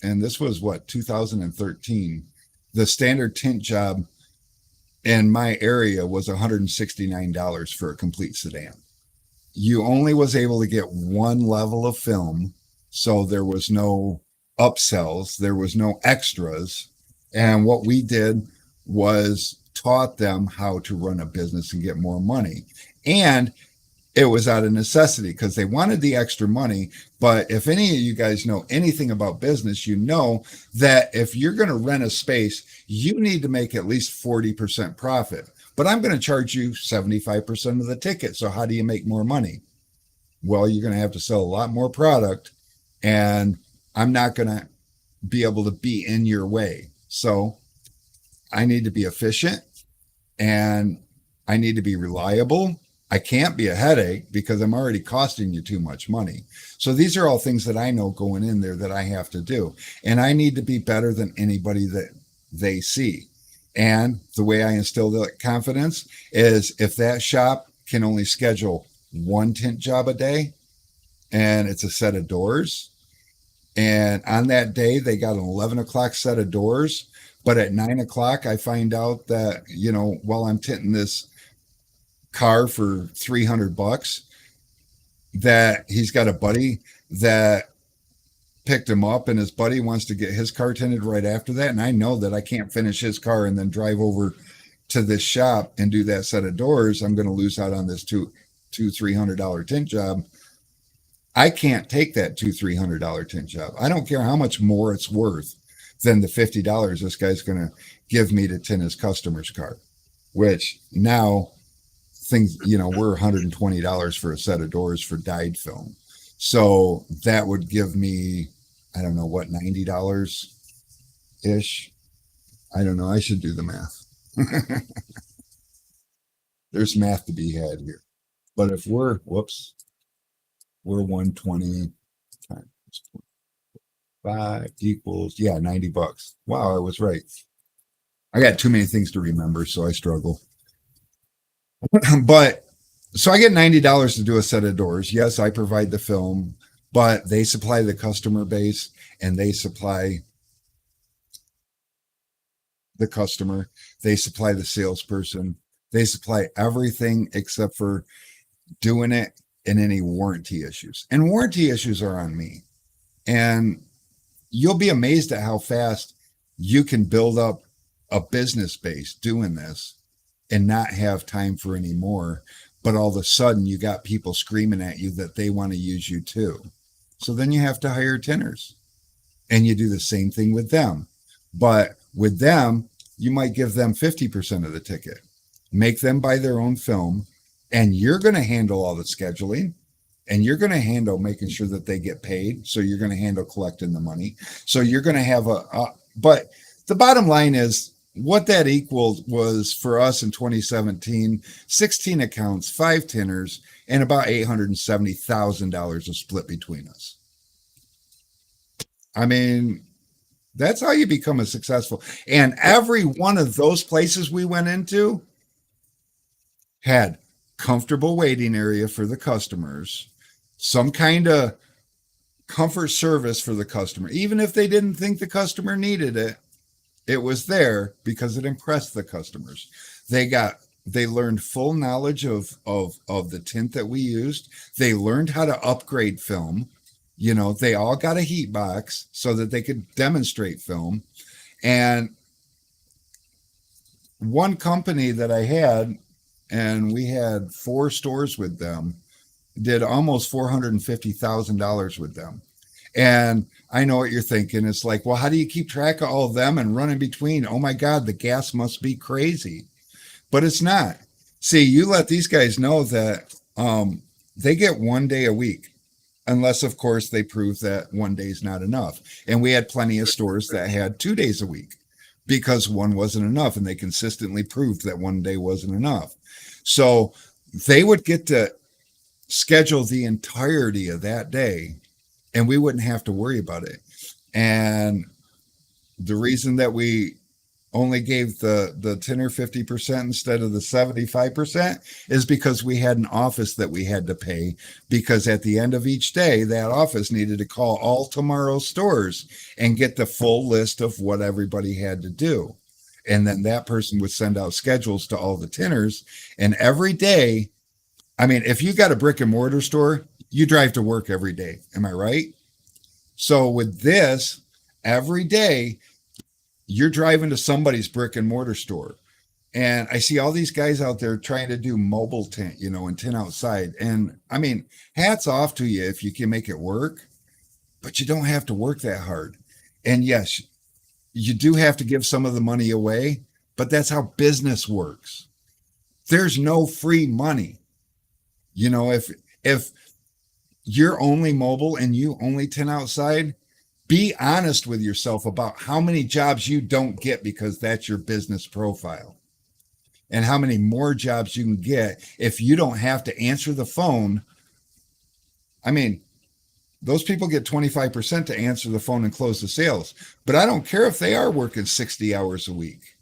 Speaker 1: and this was what, 2013, the standard tint job in my area was $169 for a complete sedan. You only was able to get one level of film, so there was no upsells, there was no extras. And what we did was taught them how to run a business and get more money. And it was out of necessity because they wanted the extra money. But if any of you guys know anything about business, you know that if you're going to rent a space, you need to make at least 40% profit. But I'm going to charge you 75% of the ticket. So how do you make more money? Well, you're going to have to sell a lot more product, and I'm not going to be able to be in your way. So I need to be efficient, and I need to be reliable. I can't be a headache because I'm already costing you too much money. So these are all things that I know going in there that I have to do. And I need to be better than anybody that they see. And the way I instill that confidence is if that shop can only schedule one tint job a day and it's a set of doors, and on that day they got an 11 o'clock set of doors, but at 9 o'clock I find out that, while I'm tinting this car for $300, that he's got a buddy that picked him up and his buddy wants to get his car tinted right after that, and I know that I can't finish his car and then drive over to this shop and do that set of doors. I'm going to lose out on this $300 tint job. I can't take that $300 tint job. I don't care how much more it's worth than the $50 this guy's going to give me to tint his customer's car, which now things, we're $120 for a set of doors for dyed film. So that would give me, I don't know what, $90 ish. I don't know. I should do the math. There's math to be had here. But if we're 120 times 5 equals, yeah, $90. Wow, I was right. I got too many things to remember, so I struggle. But so I get $90 to do a set of doors. Yes, I provide the film, but they supply the customer base and they supply the customer, they supply the salesperson, they supply everything except for doing it and any warranty issues. And warranty issues are on me. And you'll be amazed at how fast you can build up a business base doing this and not have time for any more. But all of a sudden, you got people screaming at you that they want to use you too. So then you have to hire tinners and you do the same thing with them. But with them, you might give them 50% of the ticket, make them buy their own film, and you're going to handle all the scheduling and you're going to handle making sure that they get paid. So you're going to handle collecting the money. So you're going to have but the bottom line is what that equaled was for us in 2017, 16 accounts, 5 tinners, and about $870,000 of split between us. I mean, that's how you become a successful. And every one of those places we went into had comfortable waiting area for the customers, some kind of comfort service for the customer. Even if they didn't think the customer needed it, it was there because it impressed the customers. They learned full knowledge of the tint that we used. They learned how to upgrade film. You know, they all got a heat box so that they could demonstrate film. And one company that I had, and we had 4 stores with them, did almost $450,000 with them. And I know what you're thinking. It's like, well, how do you keep track of all of them and run in between? Oh my God, the gas must be crazy. But it's not. See, you let these guys know that they get 1 day a week, unless, of course, they prove that 1 day is not enough. And we had plenty of stores that had 2 days a week because one wasn't enough. And they consistently proved that 1 day wasn't enough. So they would get to schedule the entirety of that day and we wouldn't have to worry about it. And the reason that we only gave the tinner 50% instead of the 75% is because we had an office that we had to pay, because at the end of each day that office needed to call all tomorrow's stores and get the full list of what everybody had to do. And then that person would send out schedules to all the tinners. And every day, I mean, if you got a brick and mortar store, you drive to work every day. Am I right? So with this, every day you're driving to somebody's brick and mortar store. And I see all these guys out there trying to do mobile tint, you know, and tint outside. And I mean, hats off to you if you can make it work, but you don't have to work that hard. And yes, you do have to give some of the money away, but that's how business works. There's no free money. You know, if you're only mobile and you only tint outside, be honest with yourself about how many jobs you don't get because that's your business profile, and how many more jobs you can get if you don't have to answer the phone. I mean, those people get 25% to answer the phone and close the sales, but I don't care if they are working 60 hours a week.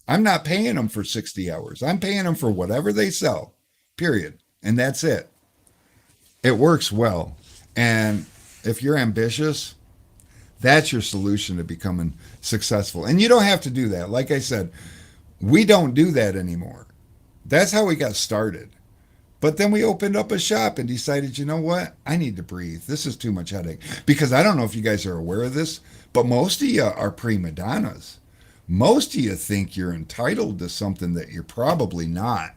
Speaker 1: I'm not paying them for 60 hours. I'm paying them for whatever they sell, period. And that's it. It works well. And if you're ambitious, that's your solution to becoming successful. And you don't have to do that. Like I said, we don't do that anymore. That's how we got started. But then we opened up a shop and decided, you know what? I need to breathe. This is too much headache. Because I don't know if you guys are aware of this, but most of you are prima donnas. Most of you think you're entitled to something that you're probably not.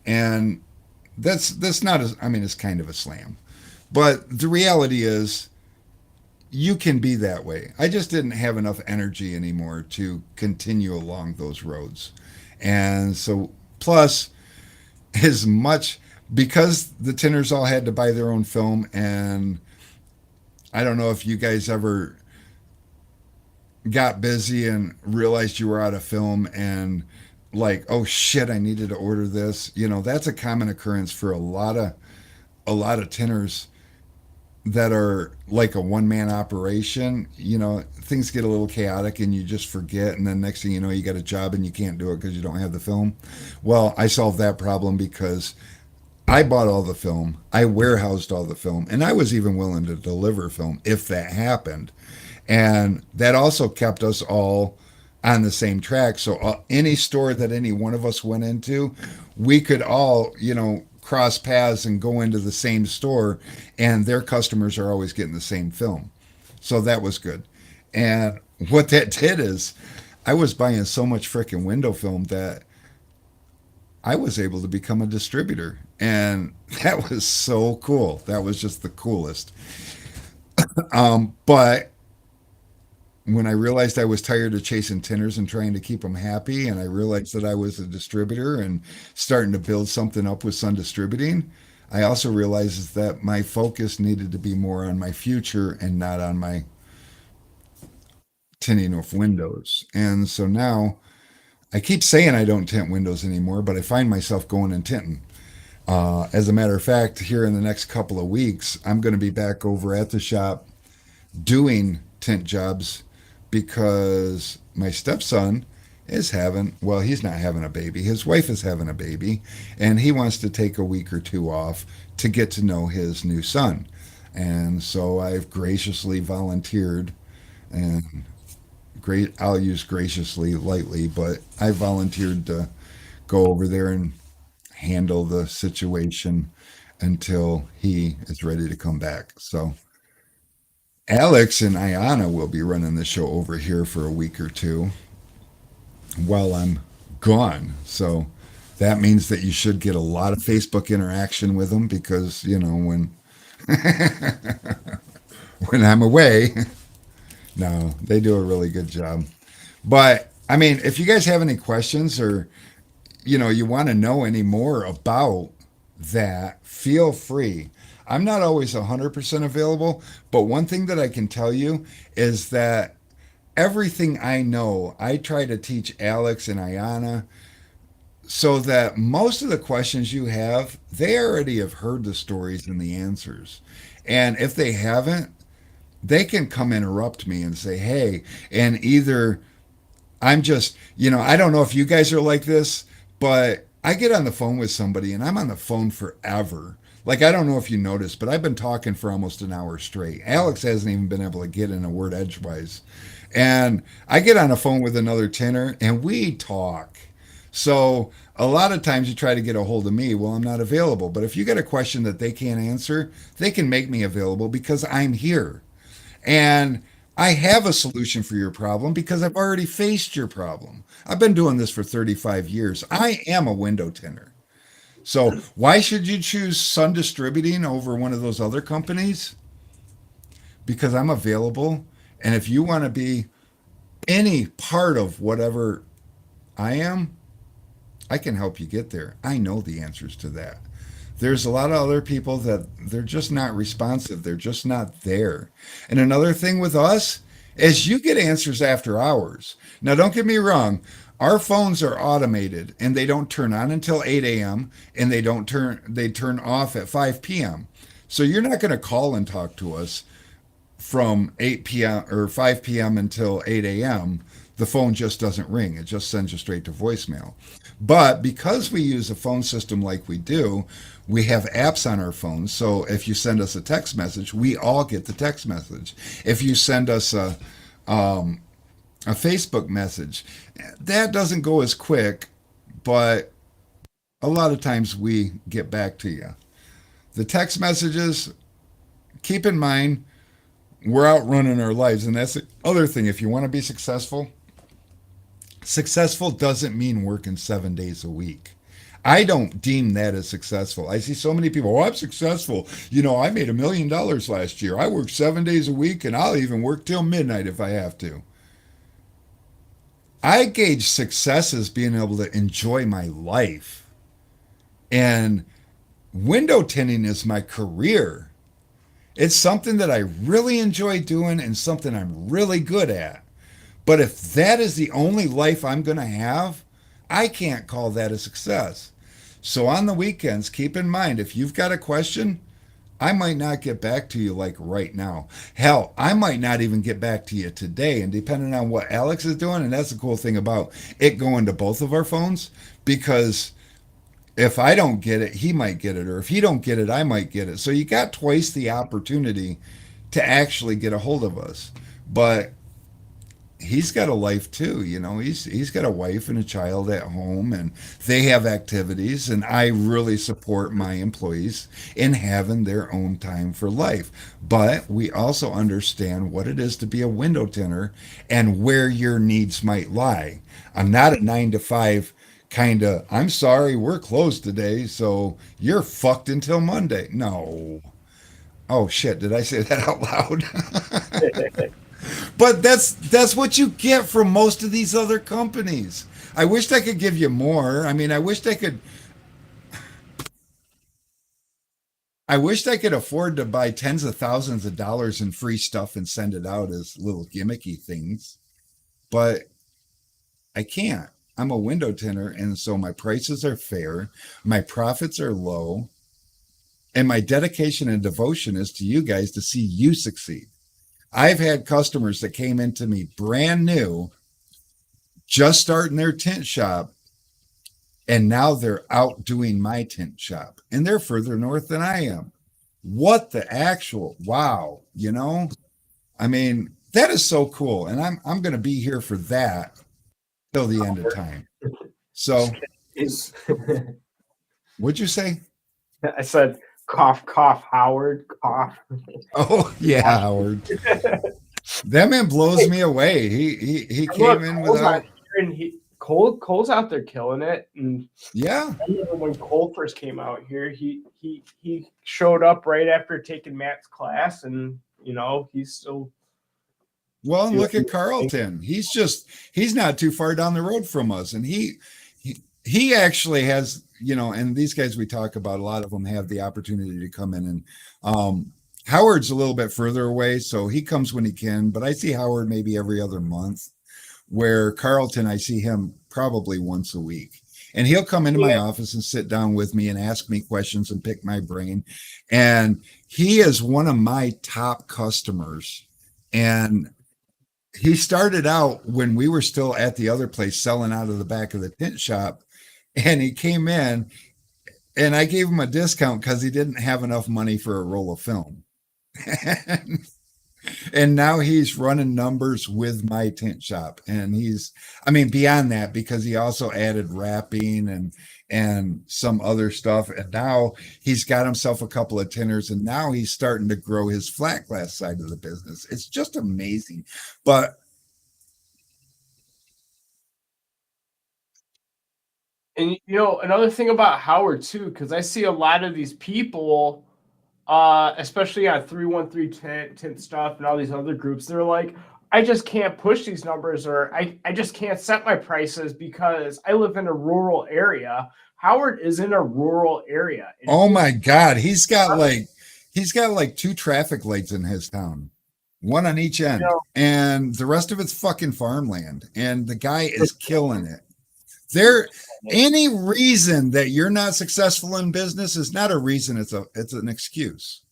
Speaker 1: And that's not as, I mean, it's kind of a slam. But the reality is you can be that way. I just didn't have enough energy anymore to continue along those roads. And so, plus, as much, because the tinners all had to buy their own film, and I don't know if you guys ever got busy and realized you were out of film and like, oh shit, I needed to order this. You know, that's a common occurrence for a lot of tinners. that are like a one man operation, things get a little chaotic and you just forget. And then next thing you know, you got a job and you can't do it because you don't have the film. Well, I solved that problem because I bought all the film, I warehoused all the film, and I was even willing to deliver film if that happened. And that also kept us all on the same track. So any store that any one of us went into, we could all, cross paths and go into the same store, and their customers are always getting the same film. So that was good. And what that did is I was buying so much freaking window film that I was able to become a distributor. And that was so cool. That was just the coolest. But when I realized I was tired of chasing tinners and trying to keep them happy, and I realized that I was a distributor and starting to build something up with Sun Distributing, I also realized that my focus needed to be more on my future and not on my tinting of windows. And so now I keep saying I don't tint windows anymore, but I find myself going and tinting. As a matter of fact, here in the next couple of weeks, I'm going to be back over at the shop doing tint jobs because my stepson is having, well, he's not having a baby. His wife is having a baby, and he wants to take a week or two off to get to know his new son. And so I've graciously volunteered, and great, I'll use graciously lightly, but I volunteered to go over there and handle the situation until he is ready to come back. So Alex and Ayana will be running the show over here for a week or two while I'm gone. So that means that you should get a lot of Facebook interaction with them because, when I'm away, no, they do a really good job. But I mean, if you guys have any questions or you want to know any more about that, feel free. I'm not always 100% available, but one thing that I can tell you is that everything I know, I try to teach Alex and Ayana so that most of the questions you have, they already have heard the stories and the answers. And if they haven't, they can come interrupt me and say, hey, and either I'm just, I don't know if you guys are like this, but I get on the phone with somebody and I'm on the phone forever. Like, I don't know if you noticed, but I've been talking for almost an hour straight. Alex hasn't even been able to get in a word edgewise. And I get on the phone with another tenor and we talk. So a lot of times you try to get a hold of me. Well, I'm not available. But if you get a question that they can't answer, they can make me available because I'm here. And I have a solution for your problem because I've already faced your problem. I've been doing this for 35 years. I am a window tinner. So why should you choose Sun Distributing over one of those other companies? Because I'm available. And if you want to be any part of whatever I am, I can help you get there. I know the answers to that. There's a lot of other people that they're just not responsive. They're just not there. And another thing with us is you get answers after hours. Now, don't get me wrong. Our phones are automated and they don't turn on until 8 a.m. and they turn off at 5 p.m. So you're not going to call and talk to us from 8 p.m. or 5 p.m. until 8 a.m. The phone just doesn't ring. It just sends you straight to voicemail. But because we use a phone system like we do, we have apps on our phones. So if you send us a text message, we all get the text message. If you send us a Facebook message, that doesn't go as quick, but a lot of times we get back to you. The text messages, keep in mind, we're outrunning our lives. And that's the other thing. If you want to be successful, successful doesn't mean working 7 days a week. I don't deem that as successful. I see so many people, oh, I'm successful. I made $1 million last year. I work 7 days a week and I'll even work till midnight if I have to. I gauge success as being able to enjoy my life. And window tinting is my career. It's something that I really enjoy doing and something I'm really good at. But if that is the only life I'm going to have, I can't call that a success. So on the weekends, keep in mind if you've got a question, I might not get back to you like right now. Hell, I might not even get back to you today. And depending on what Alex is doing, and that's the cool thing about it going to both of our phones, because if I don't get it, he might get it, or if he don't get it, I might get it. So you got twice the opportunity to actually get a hold of us. But he's got a life too, you know. He's got a wife and a child at home, and they have activities, and I really support my employees in having their own time for life. But we also understand what it is to be a window tinter and where your needs might lie. I'm not a 9 to 5 kind of, I'm sorry, we're closed today, so you're fucked until Monday. No. Oh shit, did I say that out loud? But that's what you get from most of these other companies. I wished I could give you more. I mean, I wished I could afford to buy tens of thousands of dollars in free stuff and send it out as little gimmicky things, but I can't. I'm a window tinner, and so my prices are fair, my profits are low, and my dedication and devotion is to you guys to see you succeed. I've had customers that came into me brand new, just starting their tint shop, and now they're out doing my tint shop, and they're further north than I am. What the actual wow, you know? I mean, that is so cool, and I'm going to be here for that till the end of time.
Speaker 2: Just
Speaker 1: So,
Speaker 2: kidding.
Speaker 1: what'd you say?
Speaker 2: I said, cough, cough, Howard, cough.
Speaker 1: Oh yeah, Howard. That man blows me away. He came
Speaker 2: Look,
Speaker 1: in
Speaker 2: Cole's on
Speaker 1: without.
Speaker 2: here, and Cole's out there killing it. And
Speaker 1: Yeah.
Speaker 2: I remember when Cole first came out here, he showed up right after taking Matt's class, and he's still
Speaker 1: Well, and
Speaker 2: doing
Speaker 1: look at
Speaker 2: his thing.
Speaker 1: Carlton. He's not too far down the road from us, and he actually has, and these guys we talk about, a lot of them have the opportunity to come in, and Howard's a little bit further away, so he comes when he can. But I see Howard maybe every other month, where Carlton, I see him probably once a week. And he'll come into my
Speaker 2: Yeah.
Speaker 1: office and sit down with me and ask me questions and pick my brain. And he is one of my top customers. And he started out when we were still at the other place selling out of the back of the tint shop. And he came in and I gave him a discount because he didn't have enough money for a roll of film. And now he's running numbers with my tint shop, and I mean, beyond that, because he also added wrapping and some other stuff, and now he's got himself a couple of tinners, and now he's starting to grow his flat glass side of the business. It's just amazing. But
Speaker 2: And another thing about Howard too, because I see a lot of these people, especially on 313 tint stuff and all these other groups, they're like, I just can't push these numbers, or I just can't set my prices because I live in a rural area. Howard is in a rural area, and
Speaker 1: oh
Speaker 2: he's
Speaker 1: my god, he's got like two traffic lights in his town, one on each
Speaker 2: you
Speaker 1: end,
Speaker 2: know
Speaker 1: and the rest of it's fucking farmland, and the guy is killing it. There, any reason that you're not successful in business is not a reason, it's an excuse.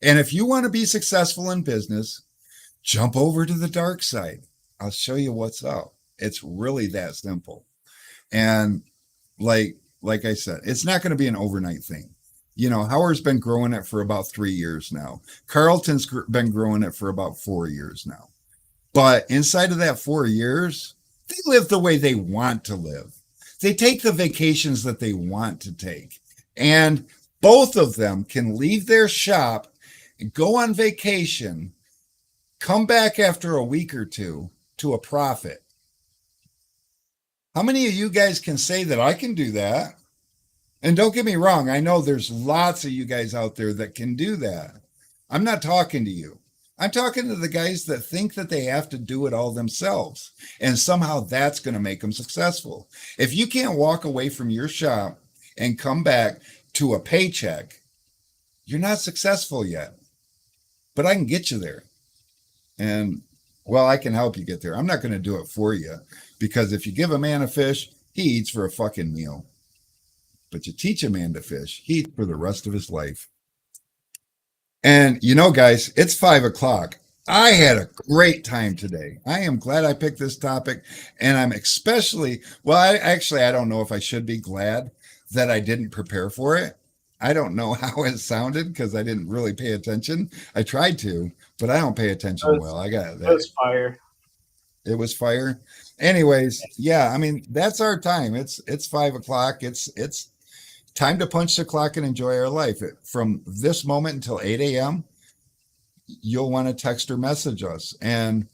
Speaker 1: And if you want to be successful in business, jump over to the dark side. I'll show you what's up. It's really that simple. And like I said, it's not going to be an overnight thing. Howard's been growing it for about 3 years now. Carlton's been growing it for about 4 years now. But inside of that 4 years, they live the way they want to live. They take the vacations that they want to take. And both of them can leave their shop and go on vacation, come back after a week or two to a profit. How many of you guys can say that I can do that? And don't get me wrong, I know there's lots of you guys out there that can do that. I'm not talking to you. I'm talking to the guys that think that they have to do it all themselves. And somehow that's going to make them successful. If you can't walk away from your shop and come back to a paycheck, you're not successful yet. But I can get you there. And well, I can help you get there. I'm not going to do it for you, because if you give a man a fish, he eats for a fucking meal. But you teach a man to fish, he eats for the rest of his life. And guys, it's 5 o'clock. I had a great time today. I am glad I picked this topic, and I'm especially well. I don't know if I should be glad that I didn't prepare for it. I don't know how it sounded because I didn't really pay attention. I tried to, but I don't pay attention well. I got
Speaker 2: That
Speaker 1: that.
Speaker 2: was fire.
Speaker 1: It was fire. Anyways, yeah. I mean, that's our time. It's 5 o'clock. It's time to punch the clock and enjoy our life. From this moment until 8 a.m., you'll want to text or message us, and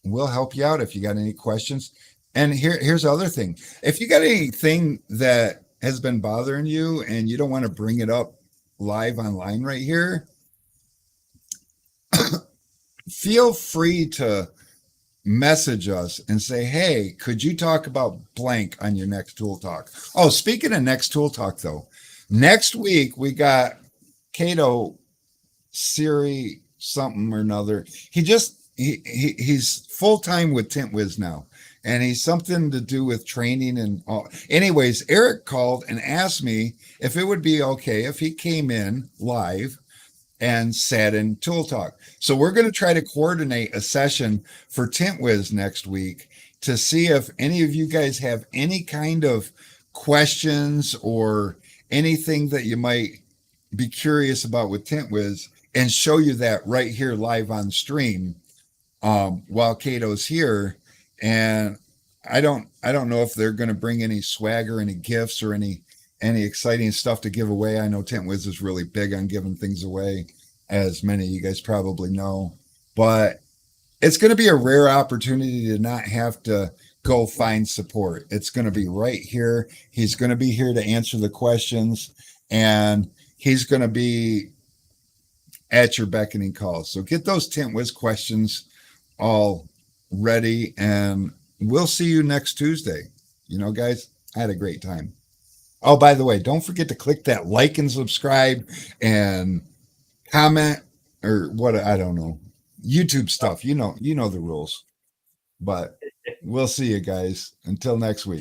Speaker 1: we'll help you out if you got any questions. And here's the other thing. If you got anything that has been bothering you and you don't want to bring it up live online right here, feel free to message us and say, hey, could you talk about blank on your next tool talk? Oh, speaking of next tool talk, though, next week we got Cato Siri something or another. He's full time with TintWiz now, and he's something to do with training and all. Anyways, Eric called and asked me if it would be okay if he came in live and sat in Tool Talk. So we're going to try to coordinate a session for TintWiz next week to see if any of you guys have any kind of questions or anything that you might be curious about with TintWiz, and show you that right here live on stream while Cato's here. And I don't know if they're going to bring any swag or any gifts or any exciting stuff to give away. I know TintWiz is really big on giving things away, as many of you guys probably know. But it's going to be a rare opportunity to not have to go find support. It's going to be right here. He's going to be here to answer the questions, and he's going to be at your beckoning call. So get those TintWiz questions all ready, and we'll see you next Tuesday. Guys, I had a great time. Oh, by the way, don't forget to click that like and subscribe and comment, or what, I don't know. YouTube stuff. You know the rules. But we'll see you guys until next week.